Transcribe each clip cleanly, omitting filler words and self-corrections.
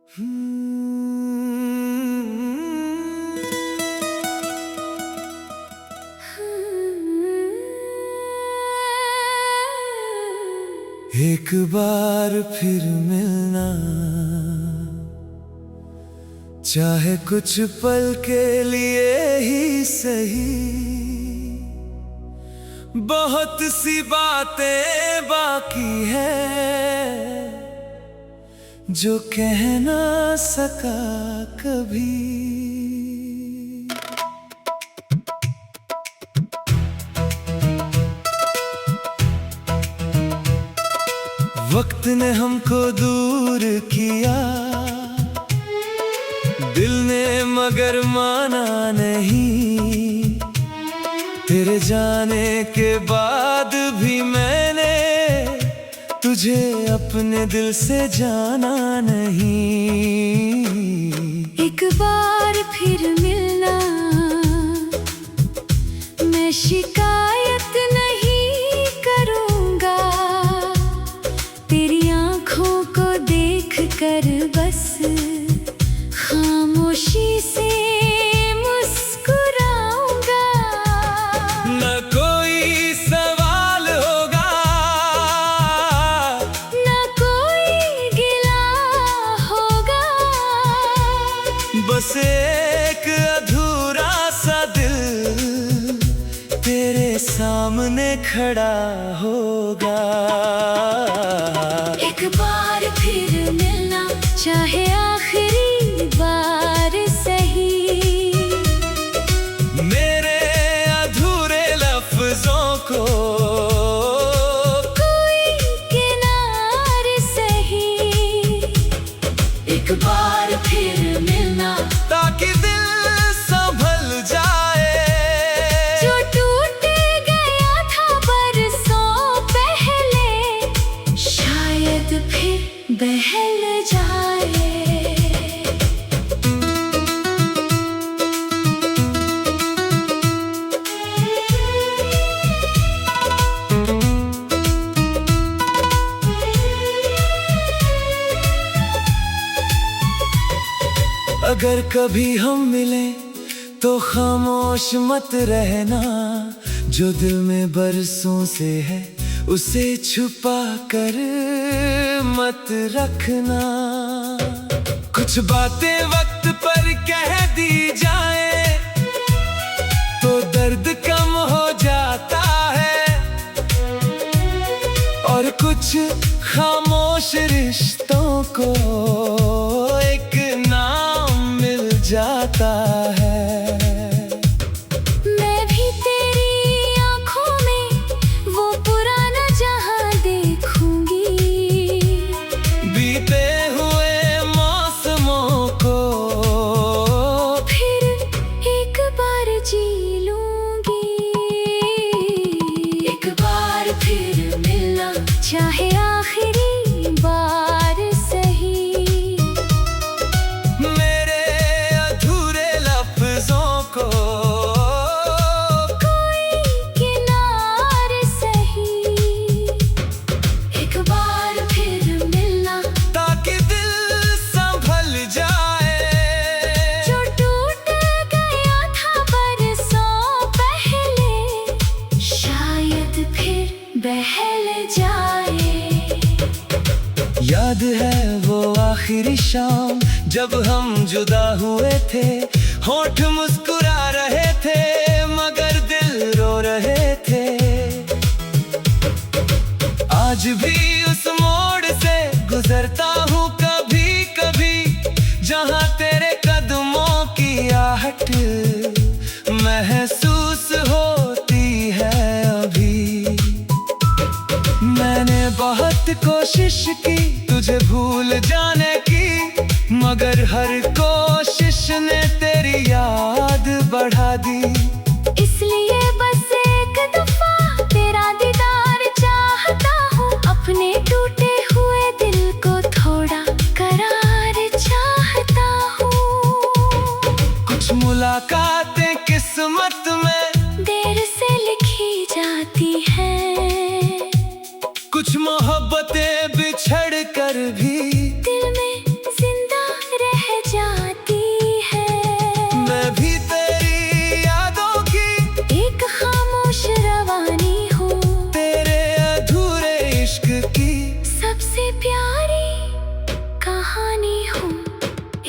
एक बार फिर मिलना, चाहे कुछ पल के लिए ही सही। बहुत सी बातें बाकी हैं जो कह ना सका कभी। वक्त ने हमको दूर किया, दिल ने मगर माना नहीं। तेरे जाने के बाद भी मैंने तुझे अपने दिल से जाना नहीं। एक बार फिर मिलना, मैं शिकायत नहीं करूँगा। तेरी आँखों को देख कर बस खामोशी से मुस्कुराऊंगा। न कोई सवाल होगा, न कोई गिला होगा। बस एक अधूरा सा दिल तेरे सामने खड़ा होगा। एक बार फिर मिलना, चाहे आखिरी बार सही। मेरे अधूरे लफ्जों को कोई किनार सही। एक बार फिर मिलना, ताकि दिल संभल जाए। जो टूट गया था बरसों पहले, शायद फिर बहल जाए। अगर कभी हम मिलें तो खामोश मत रहना। जो दिल में बरसों से है उसे छुपा कर मत रखना। कुछ बातें वक्त पर कह दी जाए तो दर्द कम हो जाता है, और कुछ खामोश रिश्तों को एक नाम मिल जाता है। मैं भी तेरी आँखों में वो पुराना जहां देखूंगी। बीते हुए मौसमों को फिर एक बार जी लूंगी। एक बार फिर मिलना, चाहे आखिरी बार सही। मेरे अधूरे लफ्जों को कोई किनार सही। एक बार फिर मिलना, ताकि दिल संभल जाए। जो टूट गया था बरसों पहले, शायद फिर बहल जाए। याद है वो आखिरी शाम जब हम जुदा हुए थे। होंठ मुस्कुरा रहे थे मगर दिल रो रहे थे। आज भी उस मोड़ से गुजरता हूँ कभी कभी, जहाँ तेरे कदमों की आहट महसूस होती है अभी। मैंने बहुत कोशिश की तुझे भूल जाने की, मगर हर कोशिश ने तेरी याद बढ़ा दी। इसलिए बस एक दफा तेरा दीदार चाहता हूँ। अपने टूटे हुए दिल को थोड़ा करार चाहता हूँ। कुछ मुलाकातें किस्मत में देर से लिखी जाती हैं। कुछ मोहब्बतें बिछड़ कर भी दिल में जिंदा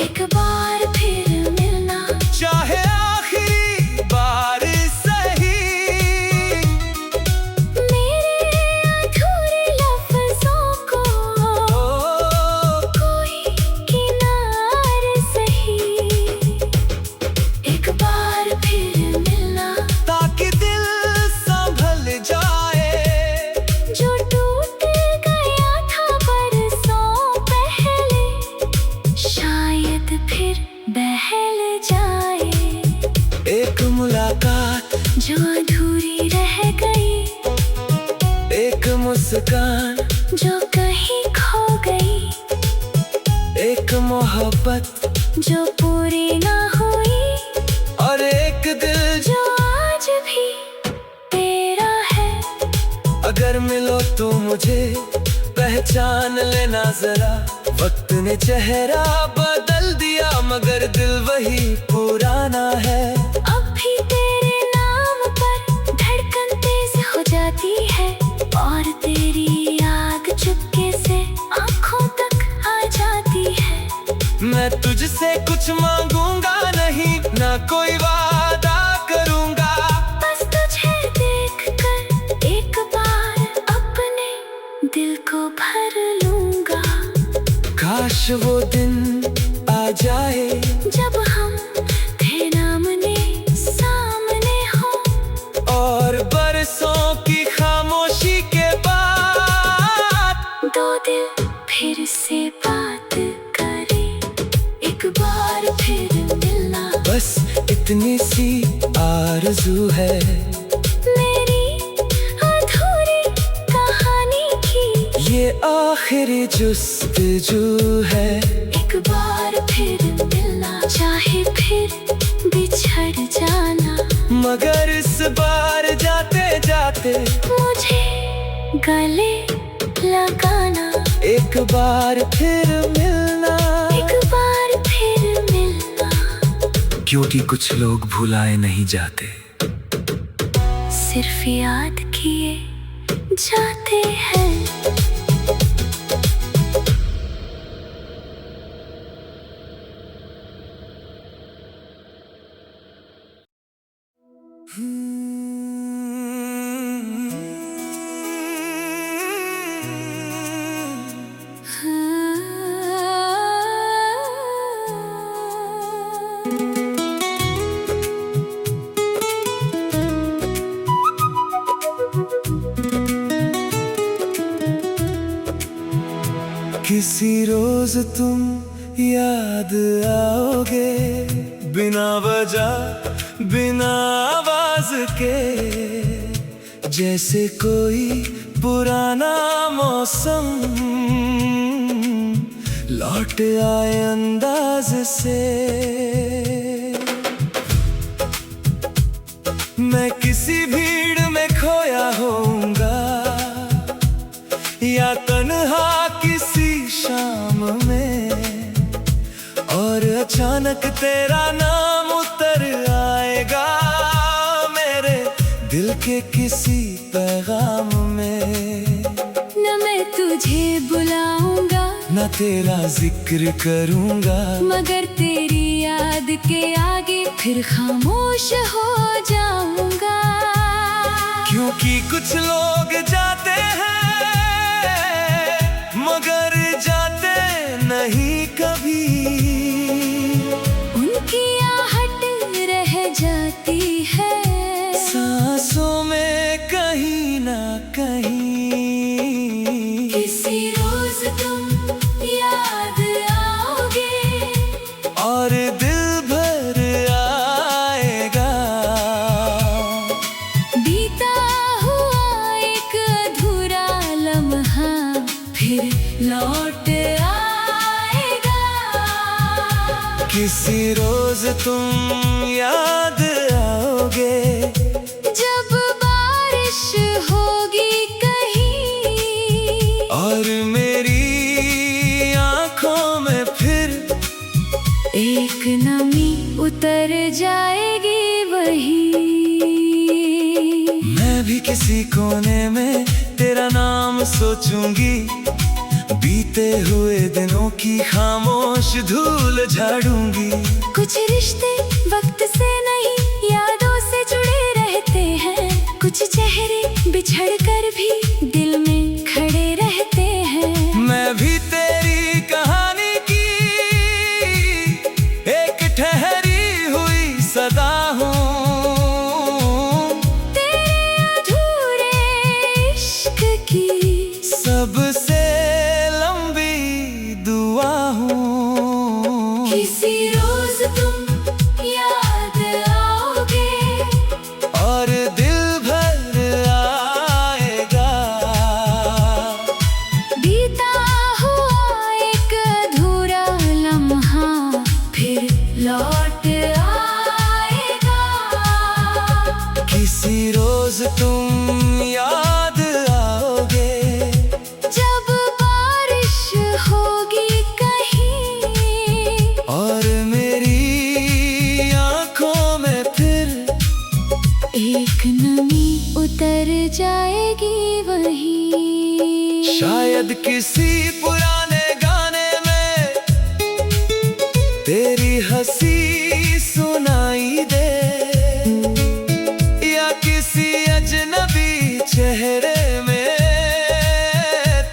एक बार फिर मिलना, चाहे आखिरी बार सही। मेरे अधूरे लफ्जों को कोई किनार सही। एक बार फिर मिलना, ताकि दिल संभल जाए, जो टूट गया था बरसों पहले, शायद फिर बहल जाए। एक मुलाकात जो अधूरी रह गई, एक मुस्कान जो कहीं खो गई, एक मोहब्बत जो पूरी ना हुई, और एक दिल जो आज भी तेरा है। अगर मिलो तो मुझे पहचान लेना जरा। वक्त ने चेहरा बदल दिया मगर दिल वही पुराना है। अब भी तेरे नाम पर धड़कन तेज हो जाती है, और तेरी याद चुपके से आंखों तक आ जाती है। मैं तुझसे कुछ मांगूंगा नहीं, ना कोई वादा करूंगा। बस तुझे देखकर एक बार अपने दिल को भर लूंगा। काश वो दिन आ जाए, जब हम थे आमने सामने हो, और बरसों की खामोशी के बाद दो दिल फिर से बात करे। एक बार फिर मिलना, बस इतनी सी आरज़ू है मेरी अधूरी कहानी की। ये आखिरी जुस्तजू है। एक बार फिर मिलना, चाहे फिर बिछड़ जाना, मगर इस बार जाते जाते मुझे गले लगाना। एक बार फिर मिलना, एक बार फिर मिलना, क्योंकि कुछ लोग भुलाए नहीं जाते, सिर्फ याद किए जाते हैं। किसी रोज तुम याद आओगे, बिना वजह बिना आवाज के, जैसे कोई पुराना मौसम लौट आए अंदाज से। मैं किसी भीड़ में खोया होऊंगा, या तन्हा किसी शाम में, और अचानक तेरा नाम उतर आएगा मेरे दिल के किसी पैगाम में। न मैं तुझे बुलाऊंगा, न तेरा जिक्र करूंगा, मगर तेरी याद के आगे फिर खामोश हो जाऊंगा। क्योंकि कुछ लोग जाते हैं मगर जाते नहीं कभी, उनकी आहट रह जाती है सांसों में कहीं ना कहीं। किसी रोज तुम याद आओगे, और दिल भर आएगा बीता हुआ एक अधूरा लम्हा फिर लौट आएगा। किसी रोज तुम याद आओगे, जब बारिश होगी कहीं, और मेरी आँखों में फिर एक नमी उतर जाएगी वही। मैं भी किसी कोने में तेरा नाम सोचूंगी, बीते हुए दिनों की खामोश धूल झाड़ूंगी। कुछ रिश्ते वक्त से नहीं यादों से जुड़े रहते हैं, कुछ चेहरे बिछड़ कर भी दिल में खड़े रहते हैं। मैं भी तेरी कहानी की एक ठहरी हुई सदा हूँ, तेरे अधूरे इश्क की सबसे लंबी दुआ हूँ। किसी रोज तुम याद आओगे और दिल भर आएगा, बीता हुआ एक अधूरा लम्हा फिर लौट आएगा। किसी रोज तुम याद आओगे, जब बारिश होगी कहीं और मेरी आंखों में फिर एक नमी उतर जाएगी वहीं। शायद किसी पुराने गाने में तेरी हंसी सुनाई दे, या किसी अजनबी चेहरे में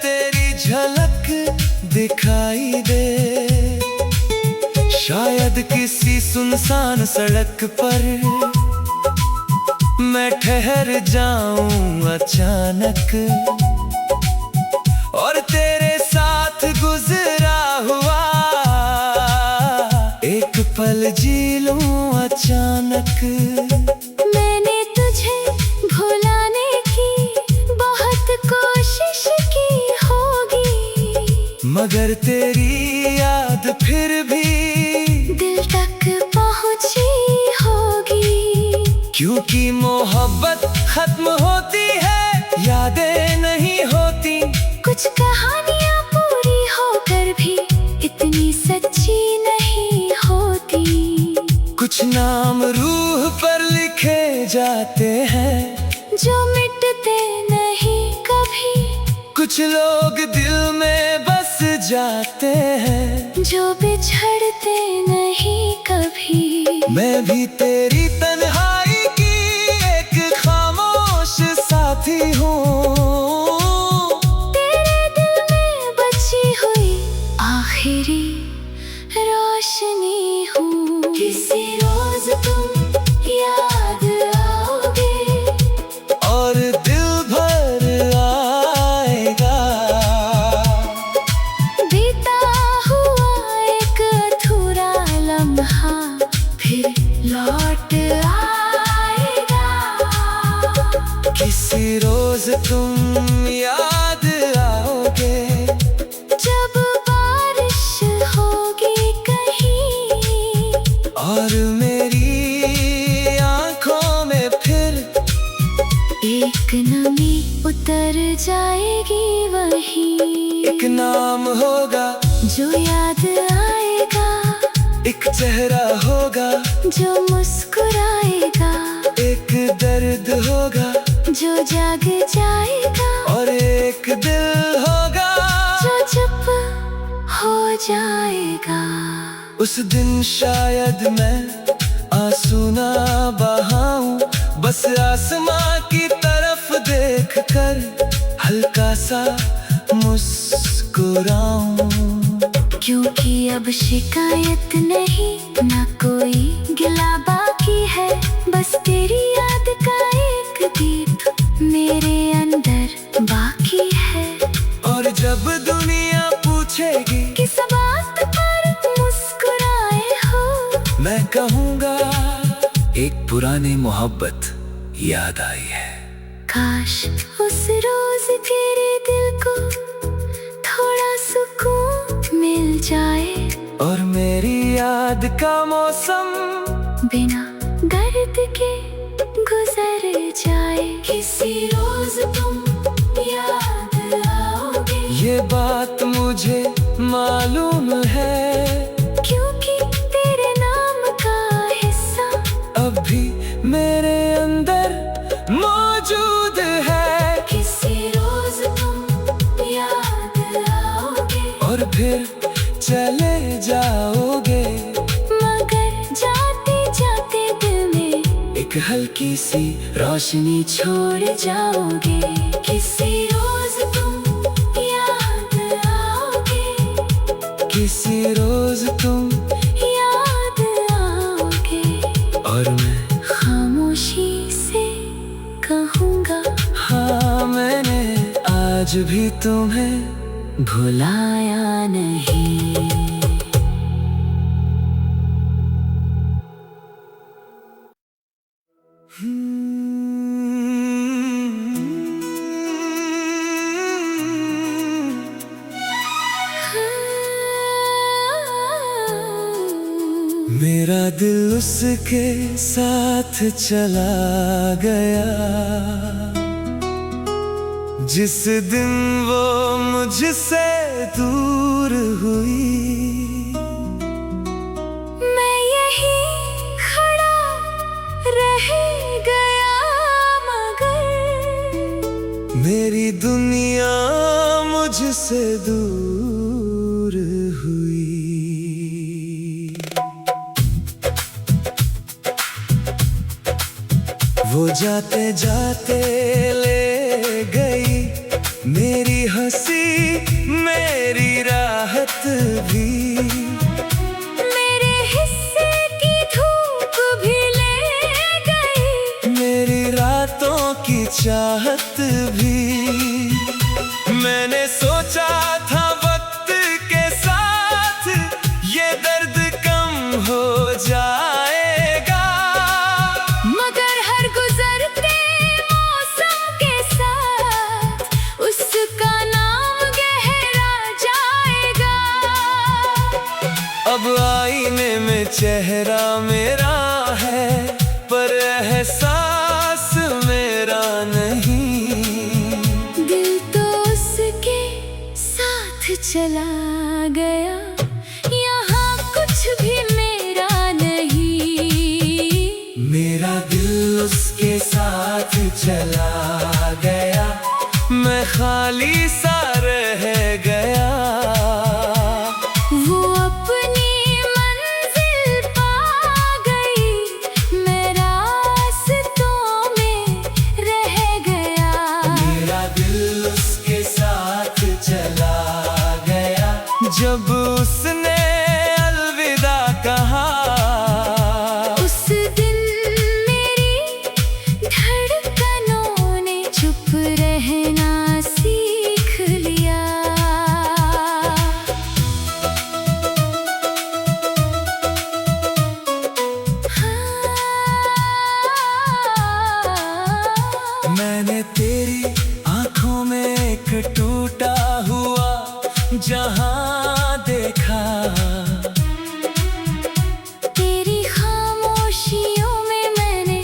तेरी झलक दिखाई दे। शायद किसी सुनसान सड़क पर मैं ठहर जाऊं अचानक, और तेरे साथ गुजरा हुआ एक पल जी लूं अचानक। मैंने तुझे भुलाने की बहुत कोशिश की होगी, मगर तेरी याद फिर भी दिल तक पहुंची होगी। क्योंकि मोहब्बत खत्म होती है, यादें नहीं होती। कुछ कहानियां पूरी होकर भी इतनी सच्ची नहीं होती। कुछ नाम रूह पर लिखे जाते हैं, जो मिटते नहीं कभी। कुछ लोग दिल में बस जाते हैं, जो बिछड़ते नहीं कभी। मैं भी तेरी तन्हाई की एक खामोश साथी हूँ, तेरे दिल में बची हुई आखिरी रोशनी हूँ। किसी रोज तुम याद आओगे, और दिल भर आएगा, बीता हुआ एक अधूरा लम्हा फिर लौट आएगा। किसी रोज तुम याद आओगे, जब बारिश होगी कहीं और मेरी आंखों में फिर एक नमी उतर जाएगी वहीं। एक नाम होगा जो याद आएगा, एक चेहरा होगा जो मुस्कुराएगा, एक दर्द होगा जो जाग जाएगा, और एक दिल होगा जो चुप हो जाएगा। उस दिन शायद मैं आंसू ना बहाऊं, बस आसमां की तरफ देख कर हल्का सा मुस्कुराऊं। क्योंकि अब शिकायत नहीं, ना कोई गिला बाकी है, बस तेरी याद का एक दीप मेरे अंदर बाकी है। और जब दुनिया पूछेगी किस बात पर मुस्कुराए हो, मैं कहूँगा एक पुरानी मोहब्बत याद आई है। काश उस रोज तेरे दिल को थोड़ा सुकून मिल जाए, और मेरी याद का मौसम बिना गर्द के गुजर जाए। किसी रोज तुम याद आओगे, ये बात मुझे मालूम है, क्योंकि तेरे नाम का हिस्सा अब भी मेरे अंदर मौजूद है। किसी रोज तुम याद आओगे, चले जाओगे, मगर जाते जाते दिल में एक हल्की सी रोशनी छोड़ जाओगे। किसी रोज तुम याद आओगे, किसी रोज तुम याद आओगे, और मैं खामोशी से कहूँगा, हाँ मैंने आज भी तुम्हें भुलाया नहीं। मेरा दिल उसके साथ चला गया, जिस दिन वो मुझसे दूर हुई। मैं यही खड़ा रह गया, मगर मेरी दुनिया मुझसे दूर हुई। वो जाते जाते ले गई मेरी हंसी, मेरी राहत भी, मेरे हिस्से की धूप भी ले गई, मेरी रातों की चाहत भी। मैंने सोचा था वक्त के साथ ये दर्द कम हो जाएगा, मगर हर गुजरते मौसम के साथ उसका नाम गहरा जाएगा। अब आईने में चेहरा मेरा है, पर एहसास मेरा नहीं। दिल तो उसके साथ चला गया, यहाँ कुछ भी मेरा नहीं। मेरा दिल उसके साथ चला गया, मैं खाली सा रह गया। वो अपनी मंजिल पा गई, मैं रास्तों में रह गया। मेरा दिल उसके साथ चला गया, जब उसने अलविदा कहा। उस दिन मेरी धड़कनों ने चुप रहना सीख लिया। मैंने तेरी आंखों में एक टूटा हुआ जहां देखा, तेरी खामोशियों में मैंने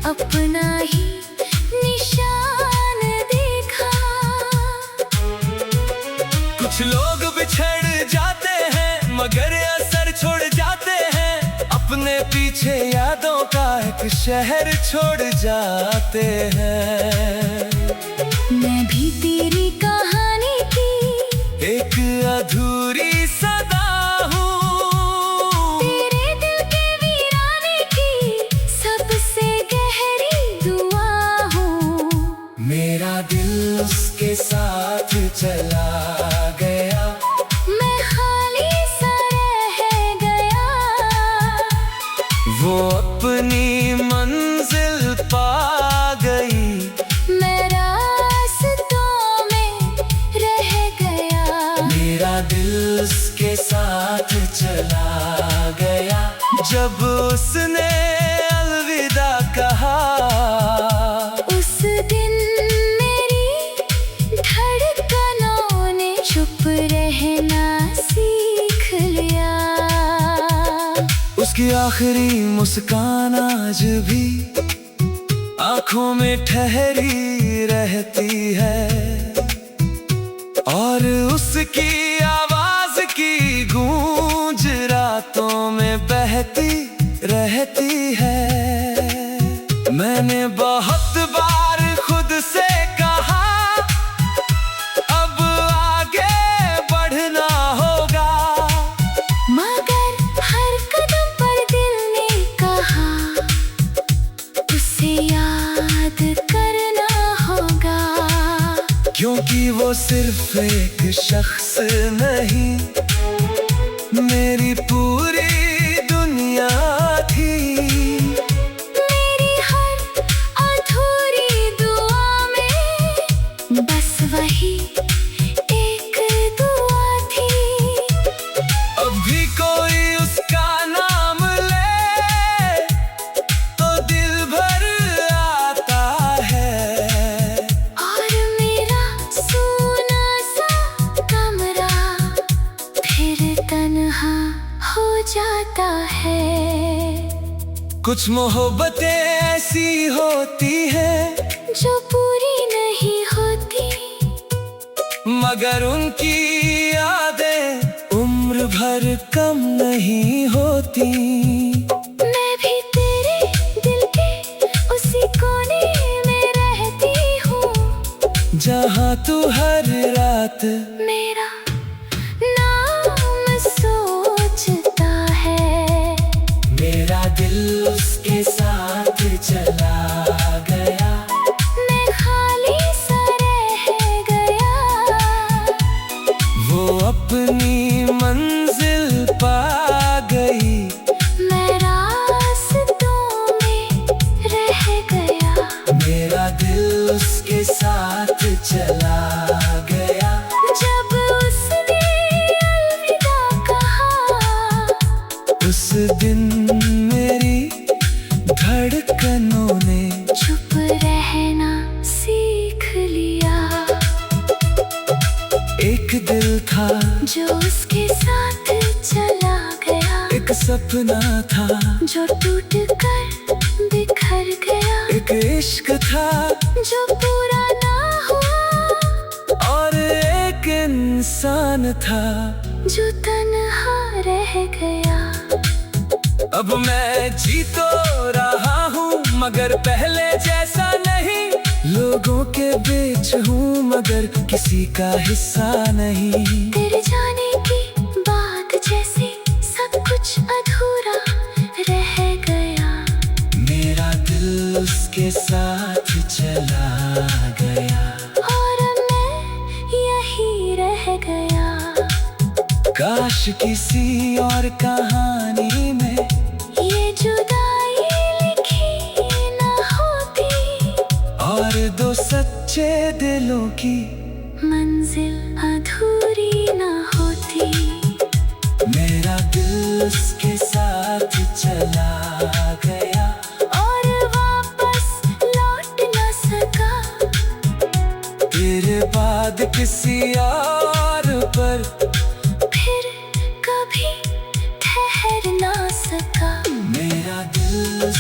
अपना ही निशान देखा। कुछ लोग बिछड़ जाते हैं मगर असर छोड़ जाते हैं, अपने पीछे यादों का एक शहर छोड़ जाते हैं। मैं भी तेरी कहानी की एक अधूरी सदा हूँ, तेरे दिल के वीराने की सबसे गहरी दुआ हूँ। मेरा दिल उसके साथ चला गया, मैं खाली सा रह गया। वो अपनी मंजिल पा गई, मैं रास्तों में रह गया। मेरा दिल उसके साथ चला गया, जब उसने अलविदा कहा। उस दिन मेरी धड़कनों ने चुप रहना सीख लिया। उसकी आखिरी मुस्कान आज भी आंखों में ठहरी रहती है, और उसकी आवाज की गूंज रातों में बहती रहती है। मैंने बहुत बार खुद से कहा अब आगे बढ़ना होगा, सिर्फ एक शख्स नहीं, मेरी पूरी दुनिया थी। मेरी हर अधूरी दुआ में बस वही एक दुआ थी। अब भी कोई उसका नाम ले तो दिल भर आता है। और मेरा सूना सा कमरा फिर तन्हा हो जाता है। कुछ मोहब्बतें ऐसी होती हैं जो पूरी नहीं होती, मगर उनकी यादें उम्र भर कम नहीं होती। मैं भी तेरे दिल के उसी कोने में रहती हूँ, जहाँ तू हर रात मेरा नाम सोचता है। मेरा दिल उसके साथ चला गया, मैं खाली सा रह गया। वो अपनी मंजिल पा गई, मैं रास्तों में रह गया। मेरा दिल उसके साथ चला गया। जब उसने अलविदा कहा, उस दिन मेरी धड़कनों ने चुप रहना सीख लिया। एक दिल था जो उसके साथ चला गया, एक सपना था जो टूट कर बिखर गया। एक इश्क था जो पूरा ना हुआ, और एक इंसान था जो तन्हा रह गया। अब मैं जी तो रहा हूँ मगर पहले जैसा नहीं। लोगों के बीच हूँ मगर किसी का हिस्सा नहीं। तेरे जाने की बात जैसे सब कुछ अधूरा रह गया। मेरा दिल उसके साथ चला गया, और मैं यही रह गया। काश किसी और कहानी में ये जुदाई लिखी न होती, और दो सच्चे दिलों की मंजिल अधूरी न होती। मेरा दिल उसके साथ चला गया, और वापस लौट न सका। तेरे बाद किसी और पर फिर कभी ठहर ना सका। मेरा दिल